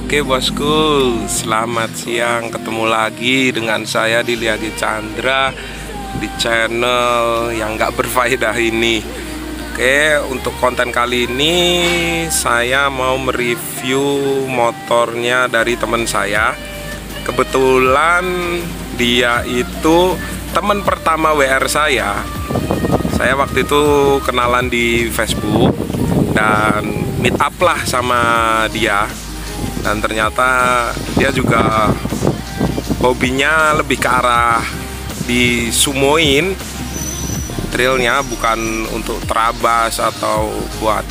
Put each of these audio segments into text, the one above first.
Oke bosku, selamat siang. Ketemu lagi dengan saya di Liagi Chandra di channel yang nggak berfaedah ini. Oke, untuk konten kali ini saya mau mereview motornya dari teman saya. Kebetulan dia itu teman pertama WR saya. Saya waktu itu kenalan di Facebook dan meet up lah sama dia. Dan ternyata dia juga hobinya lebih ke arah disumoin trailnya, bukan untuk terabas atau buat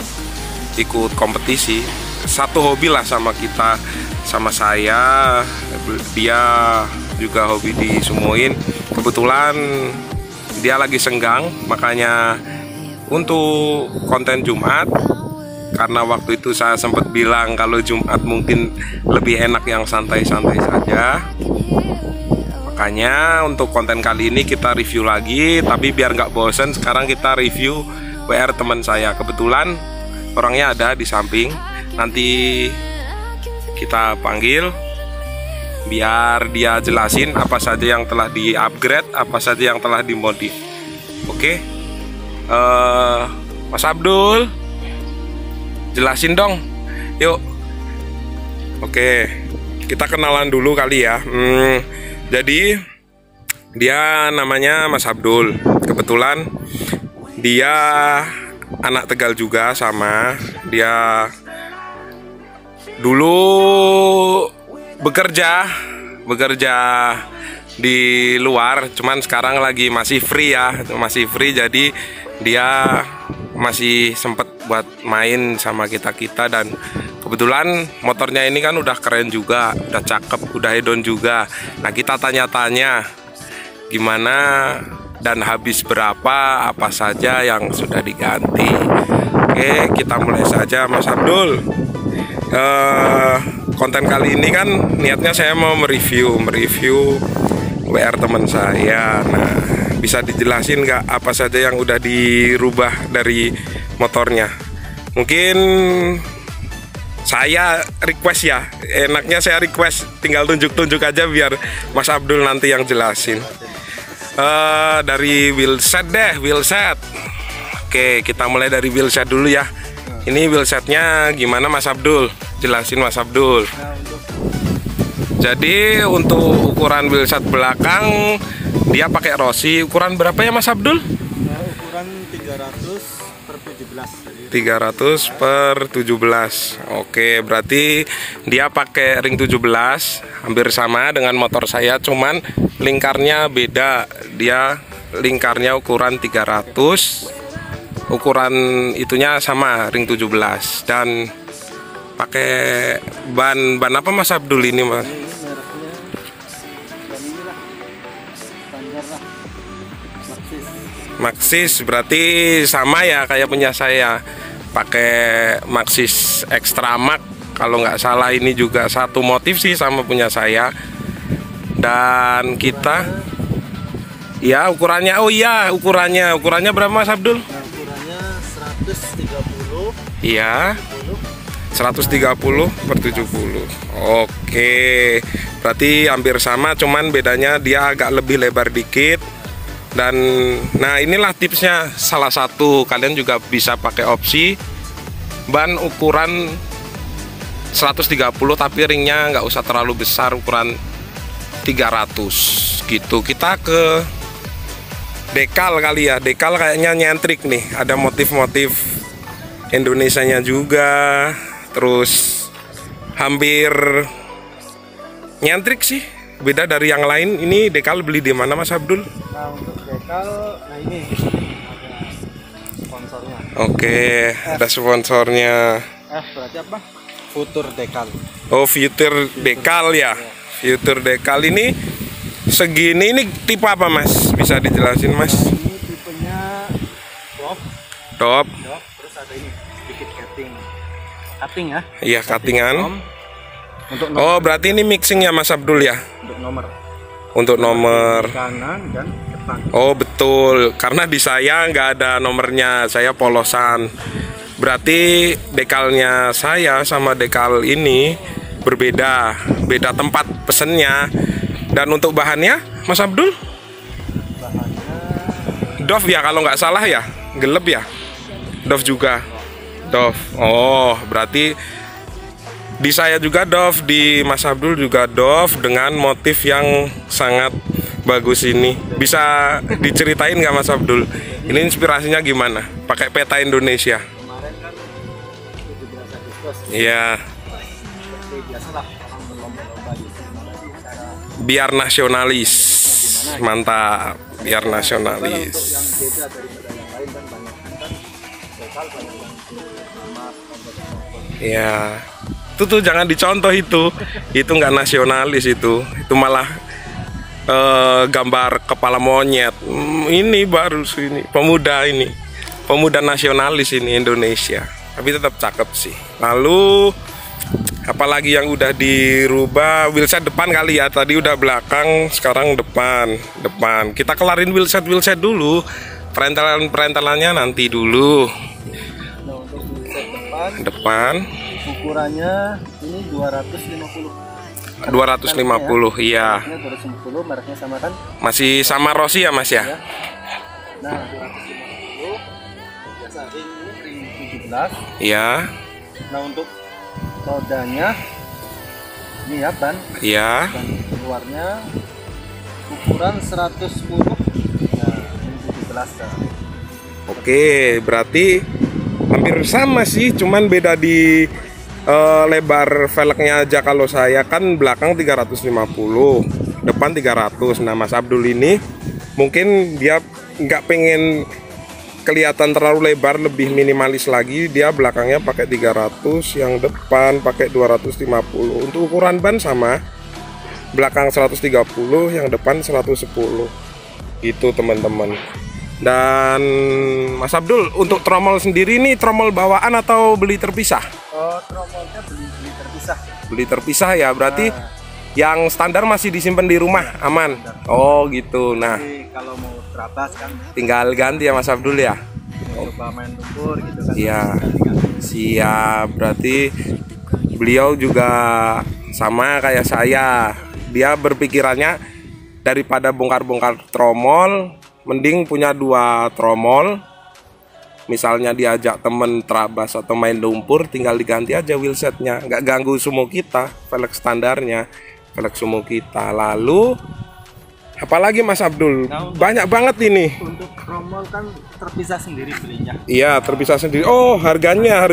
ikut kompetisi. Satu hobi lah sama kita, sama saya. Dia juga hobi disumoin. Kebetulan dia lagi senggang, makanya untuk konten Jumat, karena waktu itu saya sempat bilang kalau Jumat mungkin lebih enak yang santai-santai saja. Makanya untuk konten kali ini kita review lagi, tapi biar nggak bosen, sekarang kita review WR teman saya. Kebetulan orangnya ada di samping, nanti kita panggil biar dia jelasin apa saja yang telah di-upgrade, apa saja yang telah dimodif. Oke, Mas Abdul, jelasin dong, yuk. Oke, kita kenalan dulu kali ya. Jadi dia namanya Mas Abdul. Kebetulan dia anak Tegal juga sama. Dia dulu bekerja di luar, cuman sekarang lagi masih free ya, masih free. Jadi dia masih sempet buat main sama kita dan kebetulan motornya ini kan udah keren juga, udah cakep, udah hedon juga. Nah, kita tanya-tanya gimana dan habis berapa, apa saja yang sudah diganti. Oke, kita mulai saja Mas Abdul. Konten kali ini kan niatnya saya mau mereview WR teman saya. Nah, bisa dijelasin nggak apa saja yang udah dirubah dari motornya? Mungkin saya request ya, enaknya saya request, tinggal tunjuk-tunjuk aja biar Mas Abdul nanti yang jelasin. Dari wheelset deh, wheelset. Oke, kita mulai dari wheelset dulu ya. Ini wheelsetnya gimana Mas Abdul? Jelasin Mas Abdul. Jadi untuk ukuran wheelset belakang dia pakai Rossi. Ukuran berapa ya Mas Abdul? Ukuran 300/17. 300/17. Oke, berarti dia pakai ring 17, hampir sama dengan motor saya, cuman lingkarnya beda. Dia lingkarnya ukuran 300, ukuran itunya sama ring 17, dan pakai ban apa Mas Abdul ini Mas? Maxxis, berarti sama ya kayak punya saya, pakai Maxxis Extra Max kalau nggak salah. Ini juga satu motif sih sama punya saya. Dan kita ya ukurannya, oh iya ukurannya berapa Mas Abdul? Ukurannya 130. Iya, 130/70. Oke, berarti hampir sama, cuman bedanya dia agak lebih lebar dikit. Dan nah, inilah tipsnya salah satu, kalian juga bisa pakai opsi ban ukuran 130 tapi ringnya nggak usah terlalu besar, ukuran 300 gitu. Kita ke dekal kali ya. Dekal kayaknya nyentrik nih, ada motif-motif Indonesianya juga, terus hampir nyentrik sih, beda dari yang lain. Ini dekal beli di mana Mas Abdul? Nah, untuk dekal, nah ini ada sponsornya. Oke, ada sponsornya. Berarti apa? Futur Dekal. Oh, Futur Dekal ya. Futur Dekal ini segini, ini tipe apa Mas? Bisa dijelasin Mas? Nah, ini tipenya Top. Terus ada ini sedikit cutting ya. Iya, cuttingan. Untuk nomor. Oh, berarti ini mixing ya Mas Abdul ya? Untuk nomor kanan dan depan. Oh betul, karena di saya nggak ada nomornya, saya polosan. Berarti dekalnya saya sama dekal ini berbeda, beda tempat pesennya. Dan untuk bahannya, Mas Abdul? Bahannya Dove ya kalau nggak salah ya, gelap ya. Dove juga, Dove. Oh, berarti di saya juga Dove, di Mas Abdul juga Dove dengan motif yang sangat bagus ini. Bisa diceritain nggak Mas Abdul? Ini inspirasinya gimana? Pakai peta Indonesia? kemarin kan 17 Agustus. Iya, Seperti biasalah orang berlomba-lomba gitu. Gimana cara biar nasionalis. Mantap, biar Untuk yang nasionalis. beda daripada yang lain kan banyak kan lokal, banyak yang sama kelompok-kelompok. Ya, itu tuh jangan dicontoh itu nggak nasionalis itu malah gambar kepala monyet. Ini baru ini pemuda nasionalis ini Indonesia, tapi tetap cakep sih. Lalu apalagi yang udah dirubah? Wheelset depan kali ya, tadi udah belakang, sekarang depan. Kita kelarin wheelset dulu, perentelannya nanti dulu. Nah, untuk wheelset Depan ukurannya ini 250. 250, iya. Mereknya 250, mereknya sama kan? Masih sama Rossi ya Mas ya? Ya. Nah, 250. Biasa ring 17. Iya, Nah, untuk rodanya ini ya ban keluarnya ukuran 110. Nah, ini 17 ya. oke, berarti hampir sama sih, cuman beda di lebar velgnya aja. Kalau saya kan belakang 350, depan 300. Nah Mas Abdul ini mungkin dia nggak pengen kelihatan terlalu lebar, lebih minimalis lagi, dia belakangnya pakai 300, yang depan pakai 250. Untuk ukuran ban sama, belakang 130, yang depan 110. Itu teman-teman. Dan Mas Abdul, untuk tromol sendiri ini tromol bawaan atau beli terpisah? Oh, tromolnya beli terpisah. Beli terpisah ya, berarti Nah, yang standar masih disimpan di rumah, aman. Oh gitu. Nah, jadi kalau mau terabas kan tinggal ganti ya Mas Abdul ya. coba main lumpur gitu kan. Iya. Ganti-ganti. Siap, berarti beliau juga sama kayak saya. Dia berpikirannya daripada bongkar-bongkar tromol, mending punya 2 tromol. Misalnya diajak temen terabas atau main lumpur, tinggal diganti aja wheelsetnya, nggak ganggu sumo kita, velg standarnya, velg sumo kita. Lalu apalagi Mas Abdul? Nah, Banyak banget ini. Untuk tromol kan terpisah sendiri belinya. Iya, terpisah sendiri. Oh, harganya.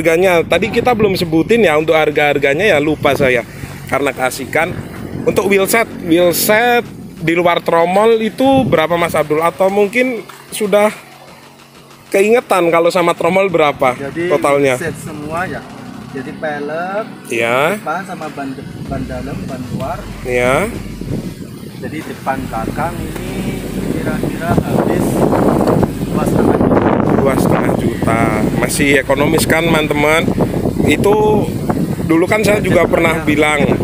Tadi kita belum sebutin ya untuk harganya ya, lupa saya. Karena keasikan. Untuk wheelset di luar tromol itu berapa Mas Abdul? Atau mungkin sudah keingetan kalau sama tromol berapa Jadi totalnya? set semua ya. Jadi pelek, Iya, depan sama ban dalam, ban luar. iya. Jadi depan belakang ini kira-kira habis 2,5 juta. 2,5 juta. Masih ekonomis kan teman-teman? Itu dulu kan saya juga pernah bilang.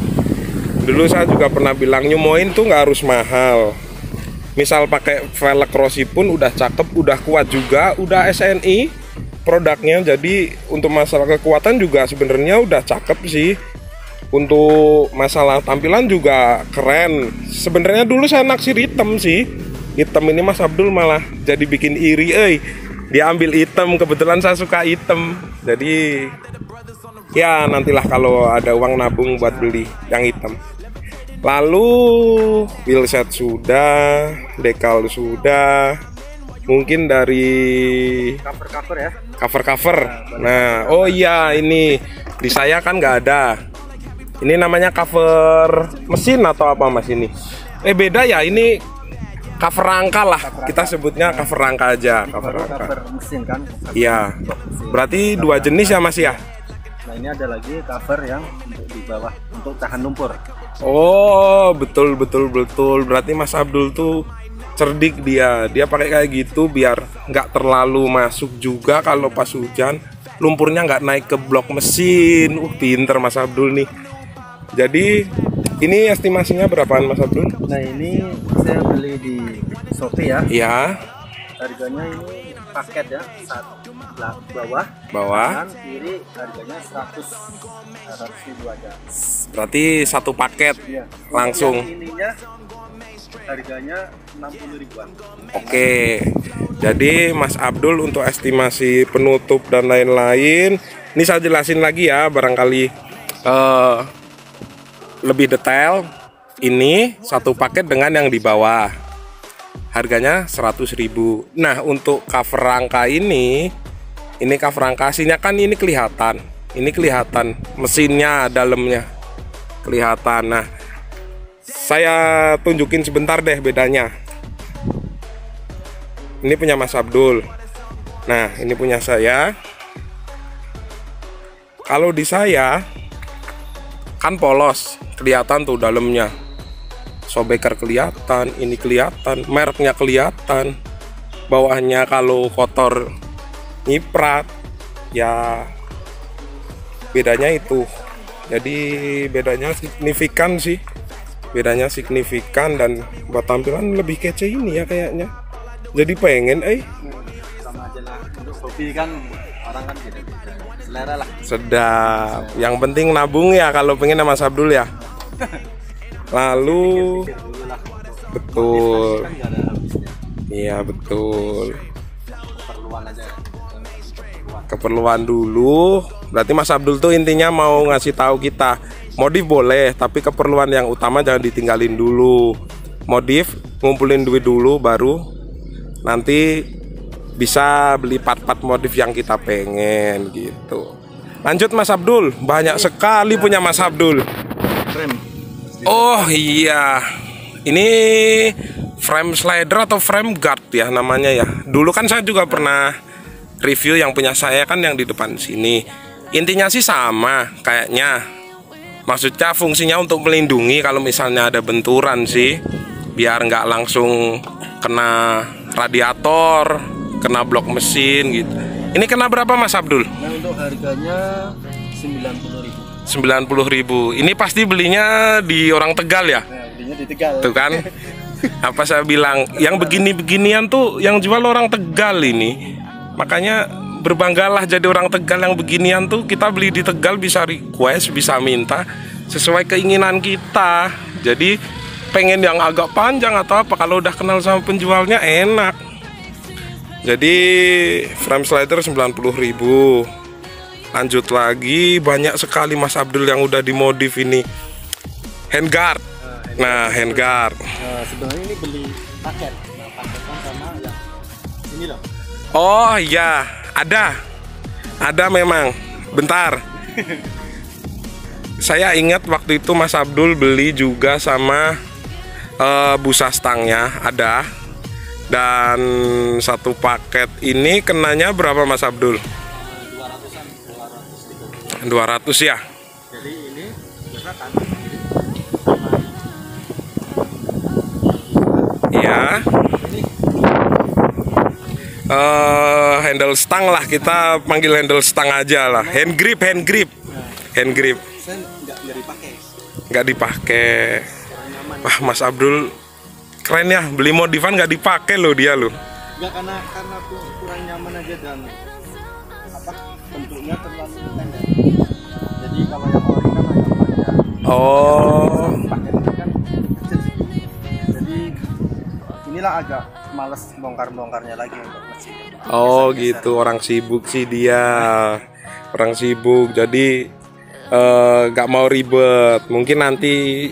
Nyumoin tuh nggak harus mahal. Misal pakai velg Rossi pun udah cakep, udah kuat juga, udah SNI produknya. Jadi untuk masalah kekuatan juga sebenarnya udah cakep sih. Untuk masalah tampilan juga keren. Sebenarnya dulu saya naksir hitam sih. Hitam ini Mas Abdul malah jadi bikin iri, dia ambil hitam, kebetulan saya suka hitam. Jadi ya nantilah kalau ada uang nabung buat beli yang hitam. Lalu wheelset sudah, dekal sudah, mungkin dari Cover ya. cover. Nah, oh iya, ini di saya kan nggak ada. Ini namanya cover mesin atau apa Mas ini? Beda ya, ini cover rangka lah. Kita sebutnya cover rangka aja, cover rangka. Cover mesin kan. Iya. Berarti 2 jenis ya Mas ya? Nah, ini ada lagi cover yang untuk di bawah untuk tahan lumpur. Oh, betul. Berarti Mas Abdul tuh cerdik, dia pakai kayak gitu biar nggak terlalu masuk juga kalau pas hujan, lumpurnya nggak naik ke blok mesin. Pinter Mas Abdul nih. Jadi ini estimasinya berapaan Mas Abdul? Nah, ini saya beli di Shopee ya. Ya, harganya ini paket ya, bawah Bawah. dan kiri harganya 100 ribu aja. Berarti satu paket Iya. langsung. Yang ininya harganya 60 ribuan. Oke. Jadi Mas Abdul untuk estimasi penutup dan lain-lain, ini saya jelasin lagi ya, barangkali lebih detail. Ini satu paket dengan yang di bawah. Harganya 100.000. Nah, untuk cover rangka ini cover rangka aslinya kan ini kelihatan. Ini kelihatan mesinnya, dalamnya kelihatan. Nah, saya tunjukin sebentar deh bedanya. Ini punya Mas Abdul. Nah, ini punya saya. Kalau di saya kan polos, kelihatan tuh dalamnya. Sobeker kelihatan, ini kelihatan, mereknya kelihatan. Bawahnya kalau kotor nyiprat, ya bedanya itu. Jadi bedanya signifikan sih. Bedanya signifikan dan buat tampilan lebih kece ini ya kayaknya. Jadi pengen Sama aja lah, untuk hobi kan orang kan gitu, selera lah. sedap. Yang penting nabung ya kalau pengen sama Mas Abdul ya. Lalu Pikir dulu lah, betul. kan nggak ada habisnya, Iya betul. keperluan aja. Keperluan dulu. Berarti Mas Abdul tuh intinya mau ngasih tahu kita, modif boleh, tapi keperluan yang utama jangan ditinggalin dulu. Modif ngumpulin duit dulu, baru nanti bisa beli part-part modif yang kita pengen gitu. Lanjut Mas Abdul, banyak sekali punya Mas Abdul. Frame. Oh iya, ini frame slider atau frame guard ya namanya ya. Dulu kan saya juga pernah review yang punya saya kan yang di depan sini. Intinya sih sama kayaknya. Maksudnya fungsinya untuk melindungi kalau misalnya ada benturan sih, biar nggak langsung kena radiator, kena blok mesin gitu. Ini kena berapa Mas Abdul? Nah, untuk harganya 90.000. 90.000. Ini pasti belinya di orang Tegal ya? Nah, belinya di Tegal. Tuh kan, apa saya bilang, yang begini-beginian tuh yang jual orang Tegal ini. Makanya berbanggalah jadi orang Tegal. Yang beginian tuh kita beli di Tegal, bisa request, bisa minta sesuai keinginan kita. Jadi pengen yang agak panjang atau apa, kalau udah kenal sama penjualnya enak. Jadi frame slider 90.000. Lanjut lagi, banyak sekali Mas Abdul yang udah dimodif ini. Handguard. Nah, handguard. Nah, sebenarnya ini beli paket. Nah, paketnya sama yang ini loh. Oh iya, ada memang. Bentar. Saya ingat waktu itu Mas Abdul beli juga sama busa stangnya ada. Dan satu paket ini kenanya berapa Mas Abdul? 200 ya. Jadi ini misalkan Ya. Handle stang lah, kita panggil handle stang aja lah. Hand grip. saya Nggak dipakai. Wah, Mas Abdul keren ya, beli modifan nggak dipakai loh dia loh. Enggak, karena kurang nyaman aja dan apa bentuknya terlalu pendek. Jadi kalau yang ori kan agak panjang. Oh, Paket ini kan kecil sih. Jadi inilah agak males bongkar-bongkarnya lagi untuk mesin. oh gitu, orang sibuk sih dia. Orang sibuk, jadi nggak mau ribet. Mungkin nanti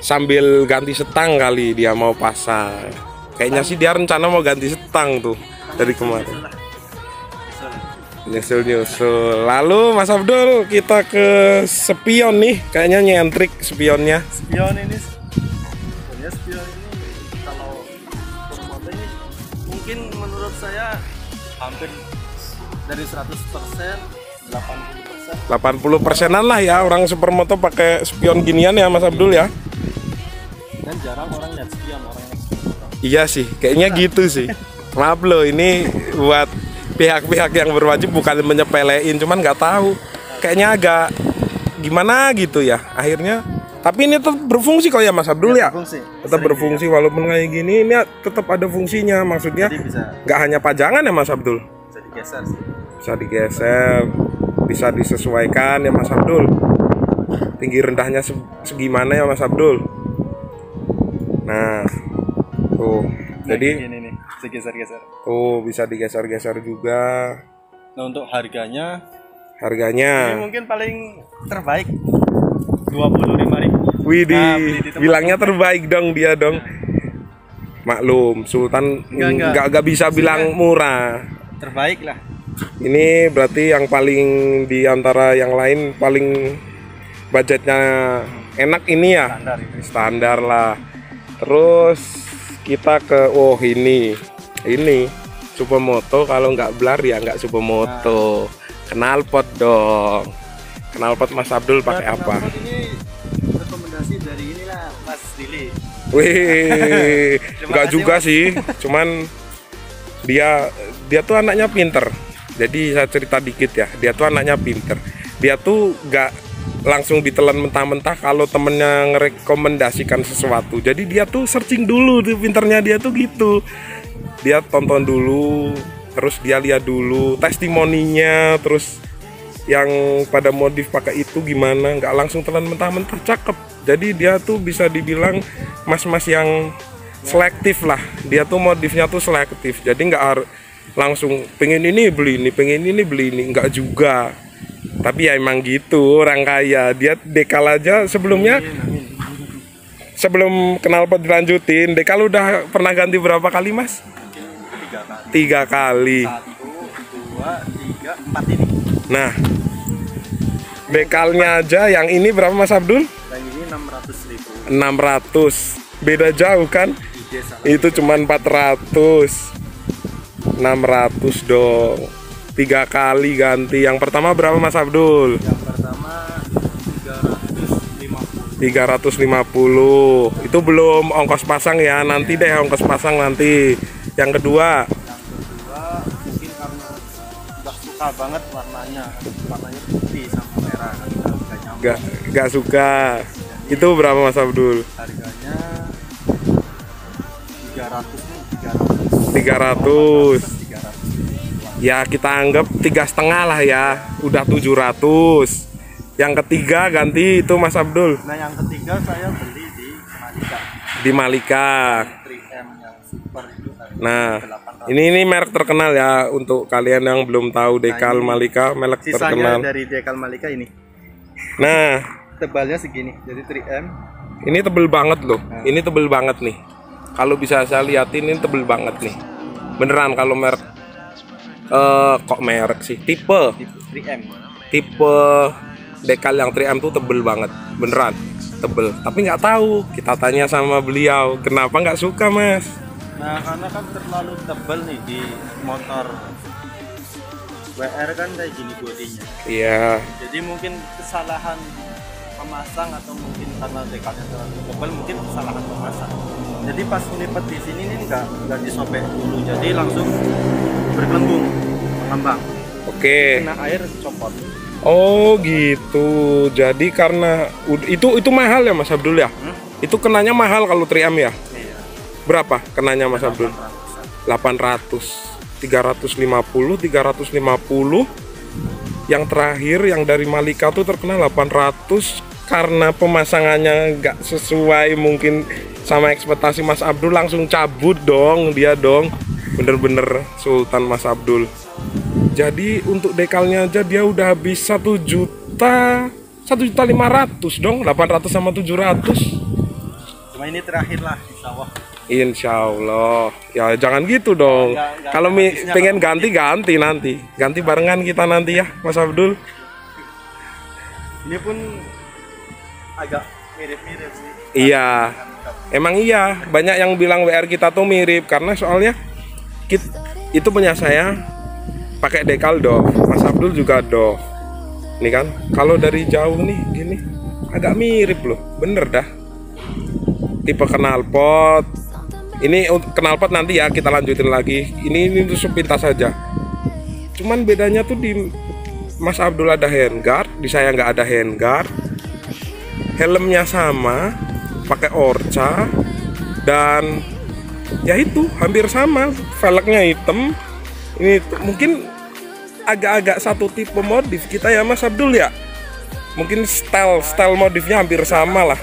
sambil ganti setang kali dia mau pasang. Kayaknya sih dia rencana mau ganti setang tuh dari kemarin. Nyusul. Lalu Mas Abdul, kita ke spion nih. Kayaknya nyentrik spionnya. Spion ini sebenarnya spion ini kalau bermotor ini mungkin menurut saya hampir dari 100% 80%. 80%-an lah ya orang supermoto pakai spion ginian ya Mas Abdul ya. Dan jarang orang lihat spion, orang naik spion. Iya sih, kayaknya gitu sih. Maaf loh, ini buat pihak-pihak yang berwajib bukan menyepelein, cuman nggak tahu. Kayaknya agak gimana gitu ya. Akhirnya Tapi ini tetap berfungsi kok ya Mas Abdul ya? Berfungsi. Tetap berfungsi walaupun kayak gini, ini tetap ada fungsinya. Maksudnya Jadi bisa nggak hanya pajangan ya Mas Abdul? digeser sih. Bisa digeser, bisa disesuaikan ya Mas Abdul. Tinggi rendahnya segimana ya Mas Abdul? Nah, tuh. Jadi ini nih, digeser-geser. tuh bisa digeser-geser juga. Nah, untuk harganya ini Harganya. mungkin paling terbaik 25.000. Widih, Nah, beli di tempat bilangnya terbaik dong dia dong. Maklum, Sultan nggak bisa bilang murah. Terbaik lah. Ini berarti yang paling di antara yang lain paling budgetnya enak ini ya. Standar ini. Standar lah. Terus kita ke ini Supermoto. Kalau nggak Blar ya nggak Supermoto. Knalpot dong. Knalpot Mas Abdul pakai apa? Ini rekomendasi dari inilah Mas Dili. Wih, nggak kasih, juga Mas. sih. Cuman dia tuh anaknya pinter. Jadi saya cerita dikit ya. Dia tuh anaknya pinter. Dia tuh nggak langsung ditelan mentah-mentah kalau temennya ngerekomendasikan sesuatu. Jadi dia tuh searching dulu, tuh pinternya dia tuh gitu. Dia tonton dulu, terus dia lihat dulu testimoninya, terus yang pada modif pakai itu gimana, nggak langsung telan mentah-mentah, cakep. Jadi dia tuh bisa dibilang mas-mas yang selektif lah. Dia tuh modifnya tuh selektif. Jadi nggak langsung pengen ini beli ini, pengen ini beli ini, nggak juga. Tapi ya emang gitu orang kaya. Dia dekal aja sebelumnya. Sebelum knalpot dilanjutin, dekal udah pernah ganti berapa kali Mas? 3 kali. 1, 2, 3, 4 ini. Nah, dekalnya aja yang ini berapa Mas Abdul? Dan ini 600.000. 600. Beda jauh kan? Itu cuma 400. 600 dong. 3 kali ganti. Yang pertama berapa Mas Abdul? Yang pertama 350. 350. Itu belum ongkos pasang ya. Nanti deh ongkos pasang nanti. Yang kedua Mungkin karena udah suka banget warnanya putih sama merah, gak suka. Itu berapa Mas Abdul? harganya 300. 300. Ya kita anggap 3,5 lah ya. Udah 700. Yang ketiga ganti itu Mas Abdul. Nah, yang ketiga saya beli di Malika. Di Malika. 3M yang super itu harganya Nah, 800. ini merek terkenal ya untuk kalian yang belum tahu dekal ini Malika, merek Sisanya terkenal. dari dekal Malika ini. Nah, Tebalnya segini. Jadi 3M. ini tebel banget loh. Ini tebel banget nih. Kalau bisa saya liatin ini tebel banget nih. Beneran kalau merek kok merek sih? Tipe 3M. dekal yang 3M tuh tebel banget. Beneran tebel. Tapi nggak tahu. Kita tanya sama beliau, kenapa nggak suka Mas? Nah, karena kan terlalu tebal nih di motor WR kan kayak gini bodinya. Iya. Jadi mungkin kesalahan pemasang atau mungkin karena dekalnya terlalu tebal, mungkin kesalahan pemasang. Jadi pas ngelipet di sini nih nggak disobek dulu, jadi langsung bergelembung, mengembang. Oke. Kena air copot. Oh gitu. Jadi karena itu mahal ya Mas Abdul ya? Itu kenanya mahal kalau 3M ya? Iya. Berapa kenanya Mas Abdul? 800. 350, 350. Yang terakhir yang dari Malika tuh terkenal 800 karena pemasangannya nggak sesuai mungkin sama ekspektasi Mas Abdul, langsung cabut dong dia dong. Bener-bener Sultan Mas Abdul. Jadi untuk dekalnya aja dia udah habis 1.500.000 dong, 800 sama 700. Cuma ini terakhir lah, insya Allah. Insya Allah. Ya jangan gitu dong. Nggak, Kalau habisnya pengen kalau ganti nanti. Ganti barengan kita nanti ya Mas Abdul. Ini pun agak mirip-mirip sih. Iya. Emang iya. Banyak yang bilang WR kita tuh mirip. Karena soalnya itu punya saya pakai dekal Dov. Mas Abdul juga Dov. Nih kan. Kalau dari jauh nih gini agak mirip loh. Bener dah. Tipe knalpot. Ini knalpot nanti ya kita lanjutin lagi. Ini untuk sepintas saja. Cuman bedanya tuh di Mas Abdul ada handguard, di saya nggak ada handguard. helmnya sama, pakai Orca, dan ya itu hampir sama, velgnya hitam. Ini mungkin agak-agak satu tipe modif kita ya Mas Abdul ya. Mungkin style modifnya hampir sama lah.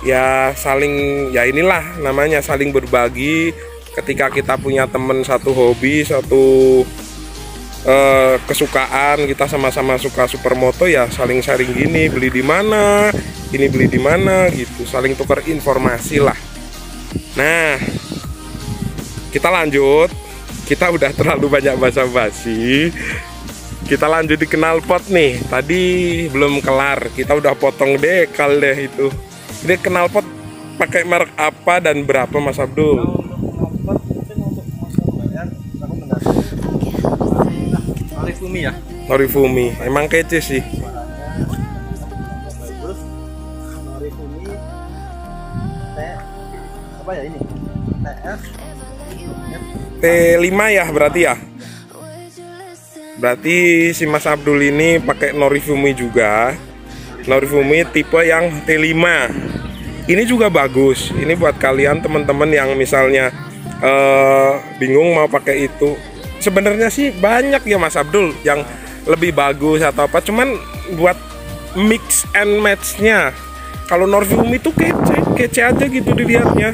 Ya saling, ya inilah namanya saling berbagi. Ketika kita punya temen satu hobi, satu kesukaan, kita sama-sama suka supermoto, ya saling sharing gini, beli di mana, ini beli di mana gitu, saling tukar informasi lah. Nah, kita lanjut. Kita udah terlalu banyak basa-basi. Kita lanjut di knalpot nih. Tadi belum kelar, kita udah potong dekal deh itu. Ini knalpot pakai merek apa dan berapa Mas Abdul? Norifumi ya. Norifumi, emang kece sih. Norifumi apa ya ini? TS T5 ya berarti ya. Berarti si Mas Abdul ini pakai Norifumi juga. Norifumi tipe yang T5. Ini juga bagus. Ini buat kalian teman-teman yang misalnya bingung mau pakai itu. Sebenarnya sih banyak ya Mas Abdul yang lebih bagus atau apa. Cuman buat mix and matchnya, kalau Norifumi itu kece aja gitu dilihatnya.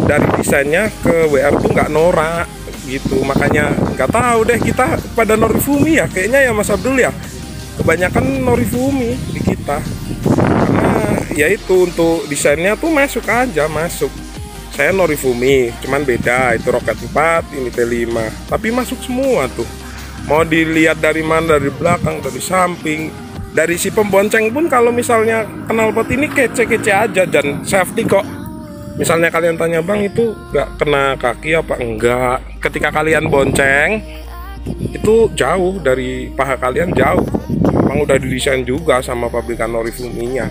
Dari desainnya ke WR tuh nggak norak gitu, makanya nggak tahu deh kita pada Norifumi ya kayaknya ya Mas Abdul ya. Kebanyakan Norifumi di kita, karena ya itu untuk desainnya tuh masuk aja, masuk. Saya Norifumi, cuman beda, itu Rocket 4, ini T5, tapi masuk semua tuh. Mau dilihat dari mana, dari belakang, dari samping, dari si pembonceng pun kalau misalnya knalpot ini kece-kece aja dan safety kok. Misalnya kalian tanya bang itu nggak kena kaki apa enggak, ketika kalian bonceng itu jauh dari paha kalian, jauh. Memang udah didesain juga sama pabrikan Norifuminya.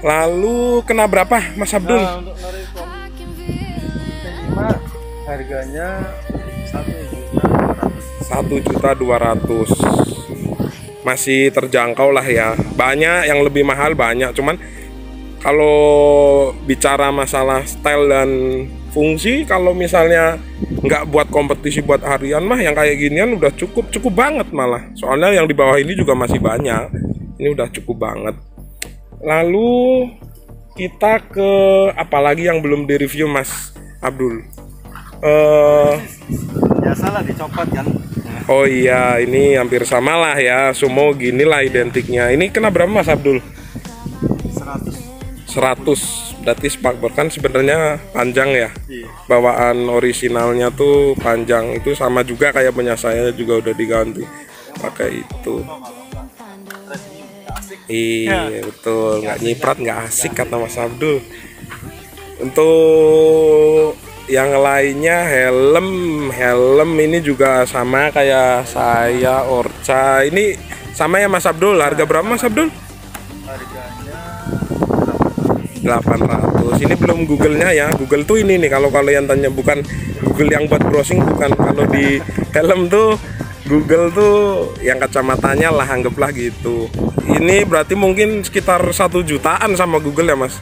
Lalu kena berapa Mas Abdul? Nah, untuk Norifumi T5 harganya 1.200.000. Masih terjangkau lah ya. Banyak yang lebih mahal, banyak, cuman kalau bicara masalah style dan fungsi, kalau misalnya nggak buat kompetisi buat harian mah yang kayak ginian udah cukup banget malah. Soalnya yang di bawah ini juga masih banyak. Ini udah cukup banget. Lalu kita ke apalagi yang belum direview Mas Abdul. biasalah dicopot kan. Oh iya, ini hampir sama lah ya. Sumo gini lah identiknya. Ini kena berapa Mas Abdul? 100. Berarti spakbor kan sebenarnya panjang ya. Iya. Bawaan originalnya tuh panjang. Itu sama juga kayak punya saya, juga udah diganti pakai itu. Iya betul, nggak nyiprat nggak asik kata Mas Abdul. Untuk yang lainnya helm ini juga sama kayak saya, Orca. Ini sama ya Mas Abdul. Harga berapa Mas Abdul? Harganya 800. Ini belum Google-nya ya. Google tuh ini nih, kalau kalian tanya, bukan Google yang buat browsing, bukan. Kalau di helm tuh Google tuh yang kacamatanya lah, anggaplah gitu. Ini berarti mungkin sekitar 1 jutaan sama Google ya Mas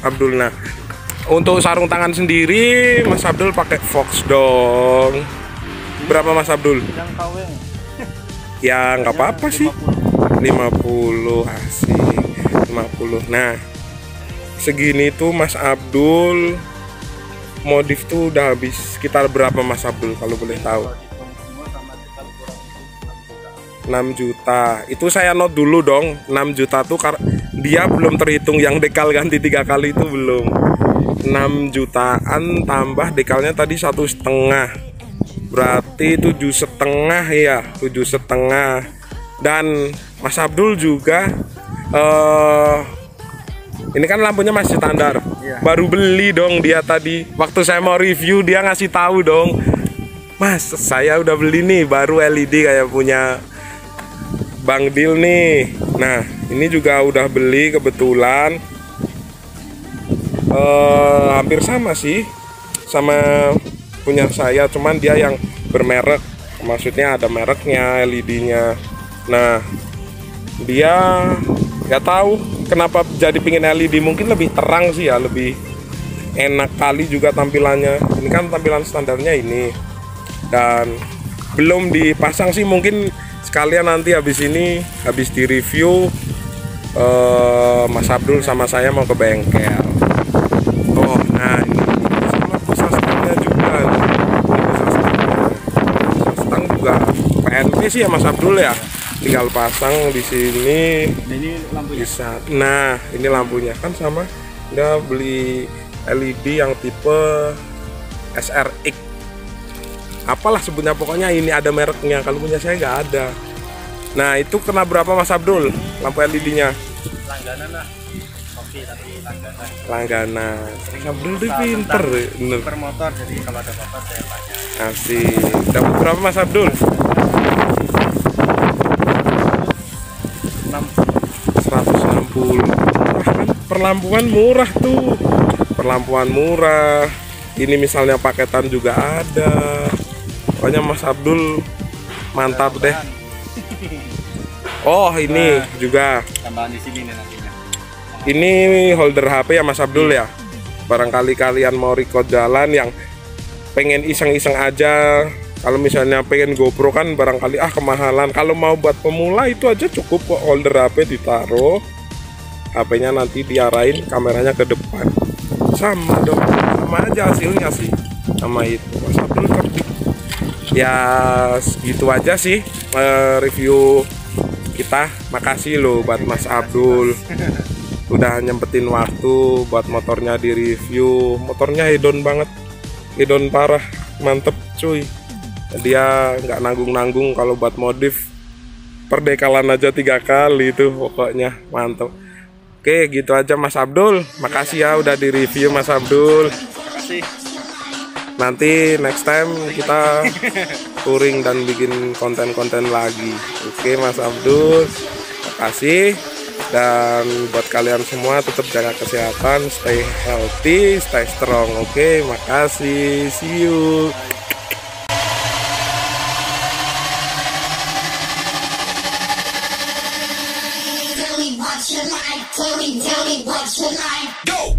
Abdul. Nah, untuk sarung tangan sendiri Mas Abdul pakai Fox dong. Berapa Mas Abdul? yang KW Ya nggak apa-apa sih. 50, asik. 50. Nah, segini tuh Mas Abdul modif tuh udah habis sekitar berapa Mas Abdul kalau boleh tahu? 6 juta. Itu saya note dulu dong. 6 juta tuh dia belum terhitung yang dekal ganti 3 kali, itu belum. 6 jutaan tambah dekalnya tadi 1,5, berarti 7,5 ya, 7,5. Dan Mas Abdul juga ini kan lampunya masih standar. Baru beli dong dia tadi. Waktu saya mau review dia ngasih tahu dong, Mas saya udah beli nih baru LED kayak punya Bang Dil nih. Nah ini juga udah beli kebetulan. Hampir sama sih sama punya saya, cuman dia yang bermerek, maksudnya ada mereknya LED-nya. Nah dia Gak tahu kenapa jadi pingin LED, mungkin lebih terang sih ya, lebih enak kali juga tampilannya. Ini kan tampilan standarnya ini, dan belum dipasang sih, mungkin sekalian nanti habis ini, habis di review, Mas Abdul sama saya mau ke bengkel. Oh, nah ini sama pusat stangnya juga. Stang juga PNP sih ya Mas Abdul ya. Tinggal pasang di sini. Ini lampunya. Bisa. Nah, ini lampunya kan sama. Udah beli LED yang tipe SRX. Apalah sebutnya, pokoknya ini ada mereknya. Kalau punya saya nggak ada. Nah, itu kena berapa Mas Abdul? Lampu LED-nya? Langganan lah. Oke, tapi langganan. Langganan. Mas Abdul tuh pinter, bener. Per motor, jadi kalau ada motor saya tanya. Asik. Dapat berapa Mas Abdul? 160. Wah, kan perlampuan murah tuh. Perlampuan murah. Ini misalnya paketan juga ada. Pokoknya Mas Abdul mantap deh. Oh, ini juga. Tambahan di sini nih nantinya. Ini holder HP ya Mas Abdul ya. Barangkali kalian mau record jalan yang pengen iseng-iseng aja. Kalau misalnya pengen GoPro kan barangkali kemahalan. Kalau mau buat pemula itu aja cukup kok, holder HP ditaruh. HP-nya nanti diarahin kameranya ke depan. Sama dong, sama aja hasilnya sih. Sama itu Mas Abdul kerja. Ya segitu aja sih review kita. Makasih loh buat Mas Abdul udah nyempetin waktu buat motornya di review. Motornya hedon banget, hedon parah, mantep cuy. Dia nggak nanggung-nanggung kalau buat modif, perdekalan aja 3 kali itu, pokoknya mantep. Oke, gitu aja Mas Abdul. Makasih ya udah di review Mas Abdul. Makasih. Nanti next time kita touring dan bikin konten-konten lagi. Oke Mas Abdul, makasih. Dan buat kalian semua tetap jaga kesehatan, stay healthy, stay strong. Oke, makasih. See you. Tell me what you like, tell me what you like. Go!